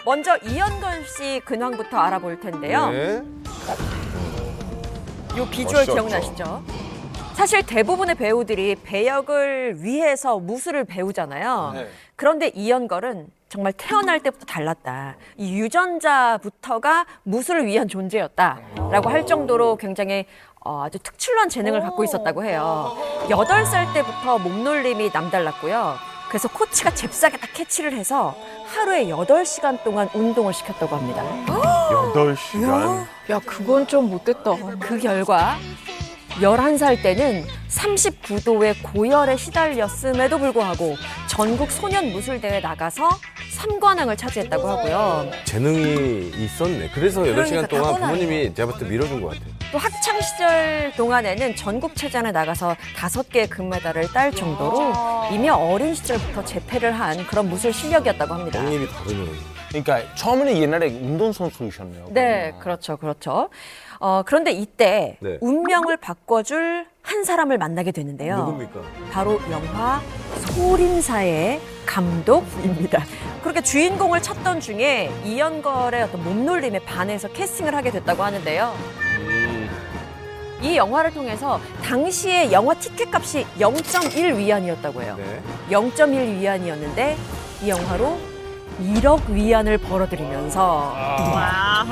먼저 이연걸 씨 근황부터 알아볼 텐데요. 네. 요 비주얼 기억나시죠? 사실 대부분의 배우들이 배역을 위해서 무술을 배우잖아요. 네. 그런데 이연걸은 정말 태어날 때부터 달랐다. 이 유전자부터가 무술을 위한 존재였다라고 할 정도로 굉장히 아주 특출난 재능을 갖고 있었다고 해요. 8살 때부터 몸놀림이 남달랐고요. 그래서 코치가 잽싸게 캐치를 해서 하루에 8시간 동안 운동을 시켰다고 합니다. 8시간? 야, 그건 좀 못됐다. 그 결과 11살 때는 39도의 고열에 시달렸음에도 불구하고 전국 소년 무술대회에 나가서 3관왕을 차지했다고 하고요. 재능이 있었네. 그래서 8시간 동안 타고나요. 부모님이 제가 봤을 때 밀어준 것 같아요. 또 학창시절 동안에는 전국체전에 나가서 5개의 금메달을 딸 정도로 이미 어린 시절부터 재패를 한 그런 무술 실력이었다고 합니다. 형님이 다르네요. 그러니까 처음에는 옛날에 운동선수이셨네요. 네, 그렇죠. 그런데 이때 네. 운명을 바꿔줄 한 사람을 만나게 되는데요. 누굽니까? 바로 영화 소림사의 감독입니다. 그렇게 주인공을 찾던 중에 이연걸의 어떤 몸놀림에 반해서 캐스팅을 하게 됐다고 하는데요. 이 영화를 통해서 당시에 영화 티켓값이 0.1 위안이었다고 해요. 네. 0.1 위안이었는데 이 영화로 1억 위안을 벌어들이면서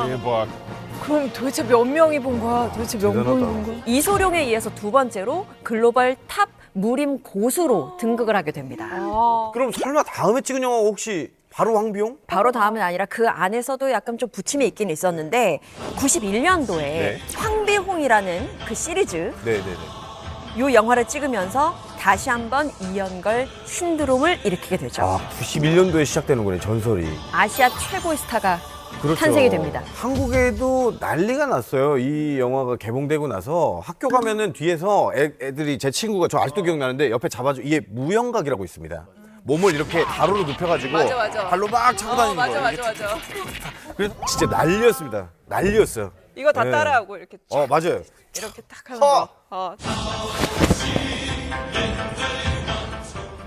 대박. 그럼 도대체 몇 명이 본 거야? 도대체 몇 명이 대단하다. 본 거야? 이소룡에 이어서 두 번째로 글로벌 탑 무림 고수로 등극을 하게 됩니다. 그럼 설마 다음에 찍은 영화 혹시 바로 황비용? 바로 다음은 아니라 그 안에서도 약간 좀 부침이 있긴 있었는데 91년도에 네. 황비홍이라는 그 시리즈 네네네. 이 영화를 찍으면서 다시 한번 이연걸 신드롬을 일으키게 되죠. 아, 91년도에 시작되는 거네, 전설이. 아시아 최고의 스타가 그렇죠. 탄생이 됩니다. 한국에도 난리가 났어요. 이 영화가 개봉되고 나서 학교 가면은 뒤에서 애들이 제 친구가 저 아직도 기억나는데 옆에 잡아줘. 이게 무영각이라고 있습니다. 몸을 이렇게 가로로 눕혀가지고 맞아. 발로 막 차고 다니는 거예요. 이게 맞아. 그래서 진짜 난리였습니다. 난리였어요. 이거 다 네. 따라하고 이렇게 맞아요. 이렇게 딱 하는 거.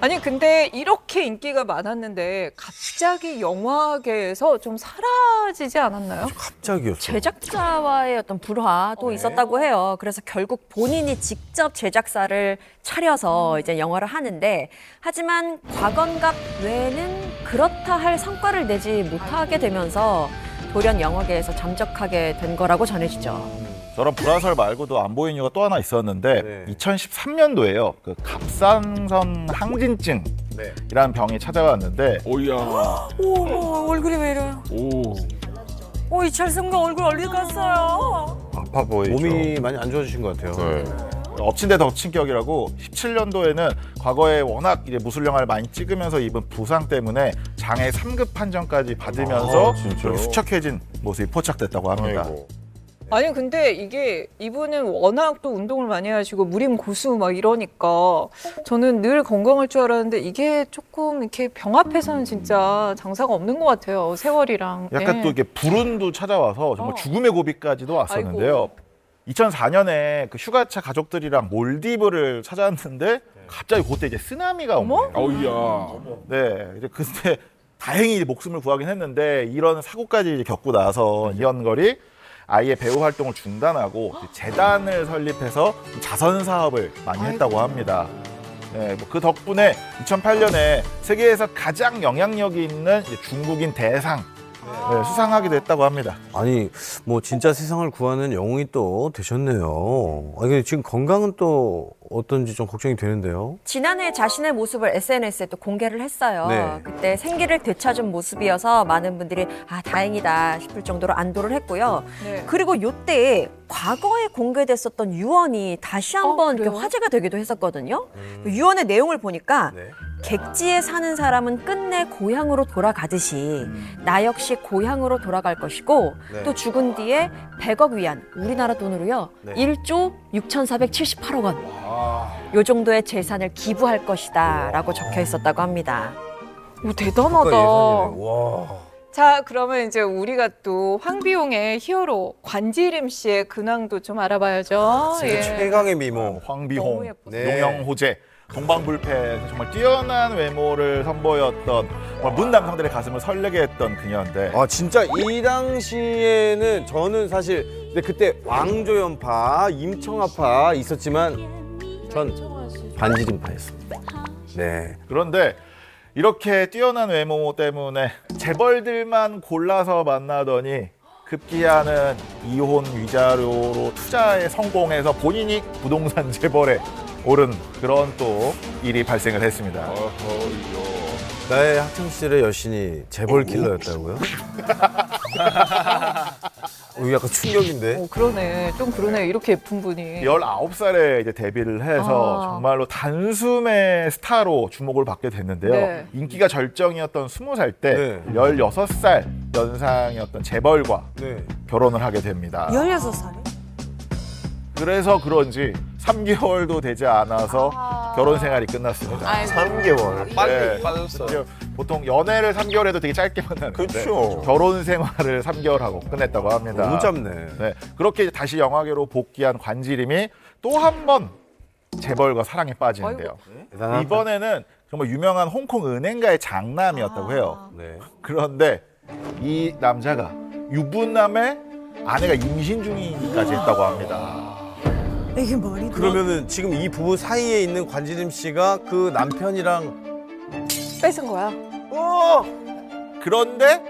아니 근데 이렇게 인기가 많았는데 갑자기 영화계에서 좀 사라지지 않았나요? 갑자기였어. 제작자와의 어떤 불화도 있었다고 해요. 그래서 결국 본인이 직접 제작사를 차려서 이제 영화를 하는데 하지만 곽원갑 외에는 그렇다 할 성과를 내지 못하게 되면서 돌연 영화계에서 잠적하게 된 거라고 전해지죠. 저런 불화설 말고도 안 보인 이유가 또 하나 있었는데 네. 2013년도에요. 그 갑상선 항진증이라는 네. 병이 찾아왔는데 오야. 오, 얼굴이 왜 이래요? 오. 이 찰성가 얼굴 어디 갔어요? 아파 보이죠. 몸이 많이 안 좋아지신 것 같아요. 네. 엎친 데 덮친 격이라고 17년도에는 과거에 워낙 이제 무술 영화를 많이 찍으면서 입은 부상 때문에 장애 3급 판정까지 받으면서 진짜요? 그렇게 수척해진 모습이 포착됐다고 합니다. 아이고. 아니 근데 이게 이분은 워낙 또 운동을 많이 하시고 무림 고수 막 이러니까 저는 늘 건강할 줄 알았는데 이게 조금 이렇게 병 앞에서는 진짜 장사가 없는 것 같아요. 세월이랑. 약간 예. 또 이게 불운도 찾아와서 정말 죽음의 고비까지도 왔었는데요. 아이고. 2004년에 그 휴가차 가족들이랑 몰디브를 찾았는데 갑자기 그때 이제 쓰나미가 온 거예요. 어우야. 네, 이제 그때 다행히 목숨을 구하긴 했는데 이런 사고까지 이제 겪고 나서 이연걸이 아예 배우 활동을 중단하고 재단을 설립해서 자선 사업을 많이 했다고 합니다. 네, 뭐 그 덕분에 2008년에 세계에서 가장 영향력이 있는 이제 중국인 대상 수상하기도 했다고 합니다. 아니 뭐 진짜 세상을 구하는 영웅이 또 되셨네요. 아니 지금 건강은 또 어떤지 좀 걱정이 되는데요. 지난해 자신의 모습을 SNS에 또 공개를 했어요. 네. 그때 생기를 되찾은 모습이어서 많은 분들이 다행이다 싶을 정도로 안도를 했고요. 네. 그리고 요때 과거에 공개됐었던 유언이 다시 한번 그래요? 이렇게 화제가 되기도 했었거든요. 그 유언의 내용을 보니까 네. 객지에 사는 사람은 끝내 고향으로 돌아가듯이 나 역시 고향으로 돌아갈 것이고 네. 또 죽은 뒤에 100억 위안, 우리나라 돈으로요. 네. 1조 6,478억 원. 요 정도의 재산을 기부할 것이다 라고 적혀 있었다고 합니다. 오, 대단하다. 국가 예산이네. 와. 자, 그러면 이제 우리가 또 황비용의 히어로 관지림 씨의 근황도 좀 알아봐야죠. 진짜 최강의 미모. 황비홍, 너무 예뻤어요. 네. 용영호재. 동방불패에서 정말 뛰어난 외모를 선보였던 정말 문 남성들의 가슴을 설레게 했던 그녀인데 아 진짜 이 당시에는 저는 사실 근데 그때 왕조연파, 임청아파 있었지만 전 반지름파였습니다. 네. 그런데 이렇게 뛰어난 외모 때문에 재벌들만 골라서 만나더니 급기야는 이혼 위자료로 투자에 성공해서 본인이 부동산 재벌에 오른 그런 또 일이 발생을 했습니다. 나의 학창 시절의 여신이 재벌 킬러였다고요? 약간 충격인데. 그러네. 좀 그러네. 이렇게 예쁜 분이. 19살에 이제 데뷔를 해서 정말로 단숨에 스타로 주목을 받게 됐는데요. 네. 인기가 절정이었던 20살 때 네. 16살 연상이었던 재벌과 네. 결혼을 하게 됩니다. 16살에? 그래서 그런지 3개월도 되지 않아서 결혼 생활이 끝났습니다. 3개월. 네. 빨리 빠졌어. 보통 연애를 3개월 해도 되게 짧게 만나는데 그쵸. 결혼 생활을 3개월 하고 끝냈다고 합니다. 너무 짧네. 네, 그렇게 다시 영화계로 복귀한 관지림이 또 한 번 재벌과 사랑에 빠지는데요. 대단하다. 이번에는 정말 유명한 홍콩 은행가의 장남이었다고 해요. 네. 그런데 이 남자가 유부남의 아내가 임신 중이기까지 했다고 합니다. 이게 말이 돼? 그러면은 지금 이 부부 사이에 있는 관지림 씨가 그 남편이랑 뺏은 거야. 그런데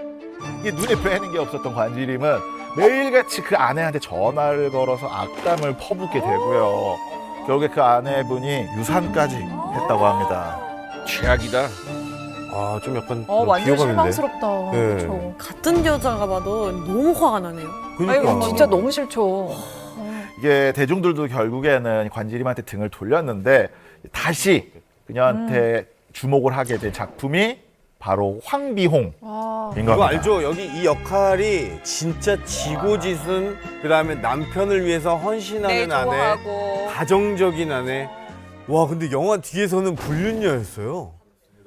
이게 눈에 뵈는 게 없었던 관지림은 매일같이 그 아내한테 전화를 걸어서 악담을 퍼붓게 되고요. 결국에 그 아내분이 유산까지 했다고 합니다. 최악이다. 아 좀 약간 완전 비호감인데. 실망스럽다. 네. 그렇죠. 같은 여자가 봐도 너무 화가 나네요. 그러니까. 아이고 진짜 너무 싫죠. 이게 대중들도 결국에는 관지림한테 등을 돌렸는데 다시 그녀한테 주목을 하게 된 작품이 바로 황비홍인 겁니다. 이거 알죠? 여기 이 역할이 진짜 지고지순 그다음에 남편을 위해서 헌신하는 아내, 좋아하고. 가정적인 아내. 와 근데 영화 뒤에서는 불륜녀였어요.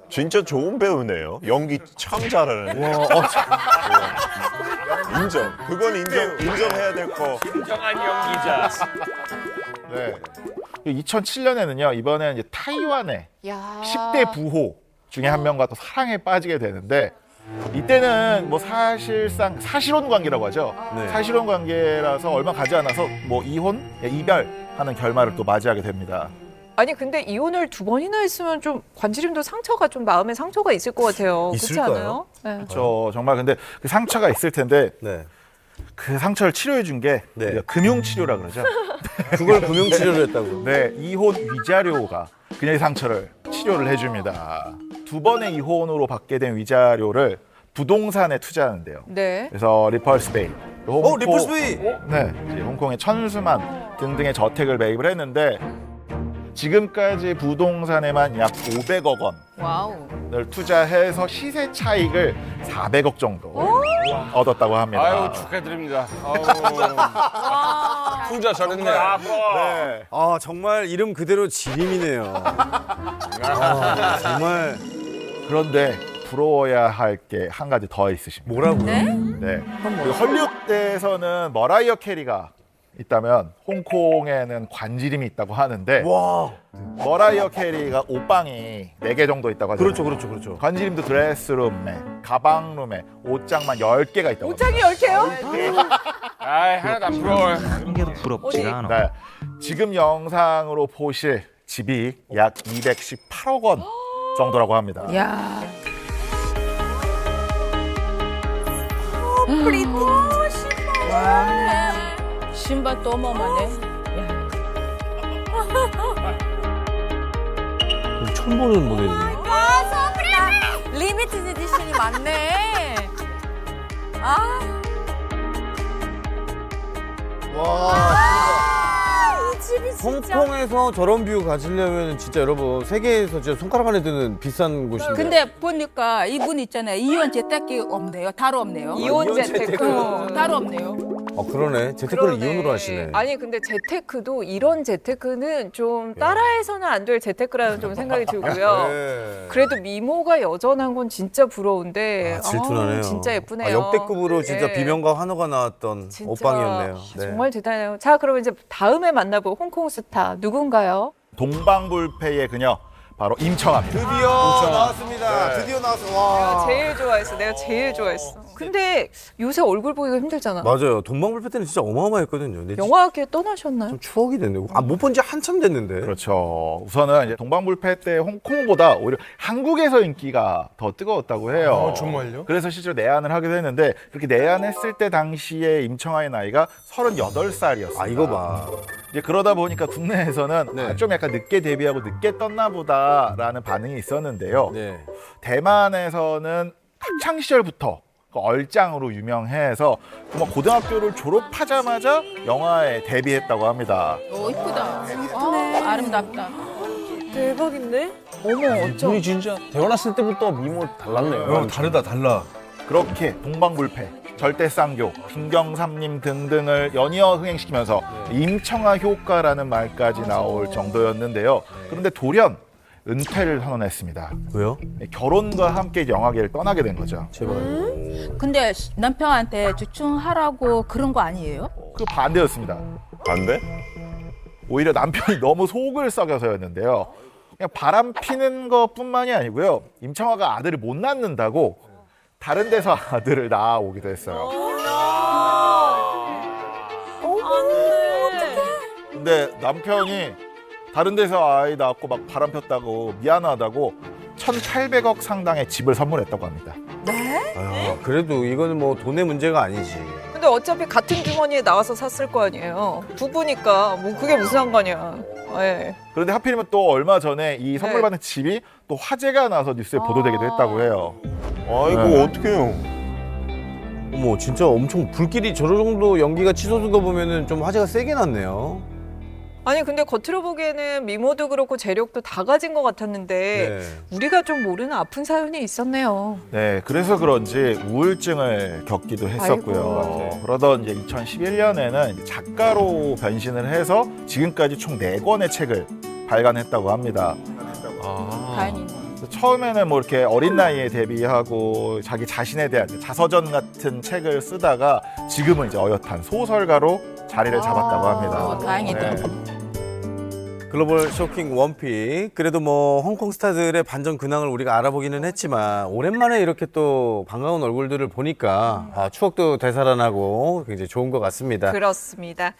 진짜 좋은 배우네요. 연기 참 잘하네. 인정. 그건 인정해야 될 거. 진정한 연기자. 네. 2007년에는요 이번에는 이제 타이완의 야. 10대 부호 중에 한 명과 또 사랑에 빠지게 되는데 이때는 뭐 사실상 사실혼 관계라고 하죠. 네. 사실혼 관계라서 얼마 가지 않아서 뭐 이혼, 이별하는 결말을 또 맞이하게 됩니다. 아니 근데 이혼을 2번이나 했으면 좀 관지림도 상처가 좀 마음에 상처가 있을 것 같아요. 그렇지 있을까요? 않아요? 네. 그렇죠. 정말 근데 그 상처가 있을 텐데 네. 그 상처를 치료해 준 게 네. 금융 치료라 그러죠. 그걸 금융 치료를 했다고. 네, 이혼 위자료가 그녀의 상처를 치료를 해줍니다. 2번의 이혼으로 받게 된 위자료를 부동산에 투자하는데요. 네. 그래서 리펄스베이, 리플스베이. 네, 이제 홍콩의 천수만 등등의 저택을 매입을 했는데 지금까지 부동산에만 약 500억 와우. 원을 투자해서 시세 차익을 400억 정도 얻었다고 합니다. 아유 축하드립니다. 투자 잘했네. 네. 아 정말 이름 그대로 지림이네요. 정말 그런데 부러워야 할 게 한 가지 더 있으십니다. 뭐라고요? 네. 그 헐리우드에서는 머라이어 캐리가 있다면 홍콩에는 관지림이 있다고 하는데 와. 머라이어 캐리가 옷방이 4개 정도 있다고 하죠. 그렇죠. 관지림도 드레스룸에, 가방룸에 옷장만 10개가 있다고 합니다. 옷장이 10개요? 아이 하나도 안 부러워요. 한 개도 부럽지가 않아. 네. 지금 영상으로 보실 집이 약 218억 원 정도라고 합니다. 야. 신발도 어마어마하네. 처음 보는 모델이네. 리미티드 에디션이 많네. 아, 이 집이 진짜. 홍콩에서 저런 뷰 가지려면 진짜 여러분 세계에서 진짜 손가락 안에 드는 비싼 곳인데. 근데 보니까 이분 있잖아요. 이혼 재테크 없네요. 따로 없네요. 이혼 재테크. 따로 없네요. 그러네. 재테크를 그러네. 이혼으로 하시네. 아니 근데 재테크도 이런 재테크는 좀 따라해서는 안 될 재테크라는 좀 생각이 들고요. 네. 그래도 미모가 여전한 건 진짜 부러운데 질투나네요. 진짜 예쁘네요. 아, 역대급으로 진짜 네. 비명과 환호가 나왔던 진짜 옷방이었네요. 네. 정말 대단해요. 자, 그러면 이제 다음에 만나볼 홍콩 스타 누군가요? 동방불패의 그녀 바로 임청아입니다. 드디어 나왔습니다. 드디어 나왔어. 내가 와. 제일 좋아했어. 내가 제일 좋아했어. 근데 요새 얼굴 보기가 힘들잖아. 맞아요. 동방불패 때는 진짜 어마어마했거든요. 근데 영화계 떠나셨나요? 좀 추억이 됐네요. 못 본 지 한참 됐는데. 그렇죠. 우선은 이제 동방불패 때 홍콩보다 오히려 한국에서 인기가 더 뜨거웠다고 해요. 정말요? 그래서 실제로 내한을 하기도 했는데 그렇게 내한했을 때 당시에 임청아의 나이가 38살이었어요. 아, 이거 봐. 이제 그러다 보니까 국내에서는 네. 좀 약간 늦게 데뷔하고 늦게 떴나 보다라는 반응이 있었는데요. 네. 대만에서는 학창 시절부터 그 얼짱으로 유명해서 정말 고등학교를 졸업하자마자 영화에 데뷔했다고 합니다. 오 이쁘다. 아름답다. 대박인데? 어머 어쩜. 우리 진짜 태어났을 때부터 미모 달랐네요. 다르다 달라. 그렇게 동방불패, 절대쌍교, 김경삼님 등등을 연이어 흥행시키면서 임청아 효과라는 말까지 나올 정도였는데요. 그런데 돌연 은퇴를 선언했습니다. 왜요? 결혼과 함께 영화계를 떠나게 된 거죠. 제발. 근데 남편한테 주춤하라고 그런 거 아니에요? 그 반대였습니다. 반대? 오히려 남편이 너무 속을 썩여서였는데요. 그냥 바람 피는 것뿐만이 아니고요. 임청아가 아들을 못 낳는다고 다른 데서 아들을 낳아오기도 했어요. 근데 남편이 다른 데서 아이 낳고 막 바람 폈다고 미안하다고 1,800억 상당의 집을 선물했다고 합니다. 아, 그래도 이거는 뭐 돈의 문제가 아니지. 근데 어차피 같은 주머니에 나와서 샀을 거 아니에요. 부부니까 뭐 그게 무슨 상관이야. 예. 그런데 하필이면 또 얼마 전에 이 선물 네. 받은 집이 또 화제가 나서 뉴스에 보도되기도 했다고 해요. 아이고 네. 어떡해요. 어머, 진짜 엄청 불길이 저런 정도 연기가 치솟은 거 보면은 좀 화제가 세게 났네요. 아니 근데 겉으로 보기에는 미모도 그렇고 재력도 다 가진 것 같았는데 우리가 좀 모르는 아픈 사연이 있었네요. 네, 그래서 그런지 우울증을 겪기도 했었고요. 아이고. 그러던 이제 2011년에는 작가로 변신을 해서 지금까지 총 4권의 책을 발간했다고 합니다. 다행이네. 처음에는 뭐 이렇게 어린 나이에 데뷔하고 자기 자신에 대한 자서전 같은 책을 쓰다가 지금은 이제 어엿한 소설가로 자리를 잡았다고 합니다. 다행이다. 글로벌 쇼킹 원픽. 그래도 뭐 홍콩 스타들의 반전 근황을 우리가 알아보기는 했지만 오랜만에 이렇게 또 반가운 얼굴들을 보니까 추억도 되살아나고 굉장히 좋은 것 같습니다. 그렇습니다.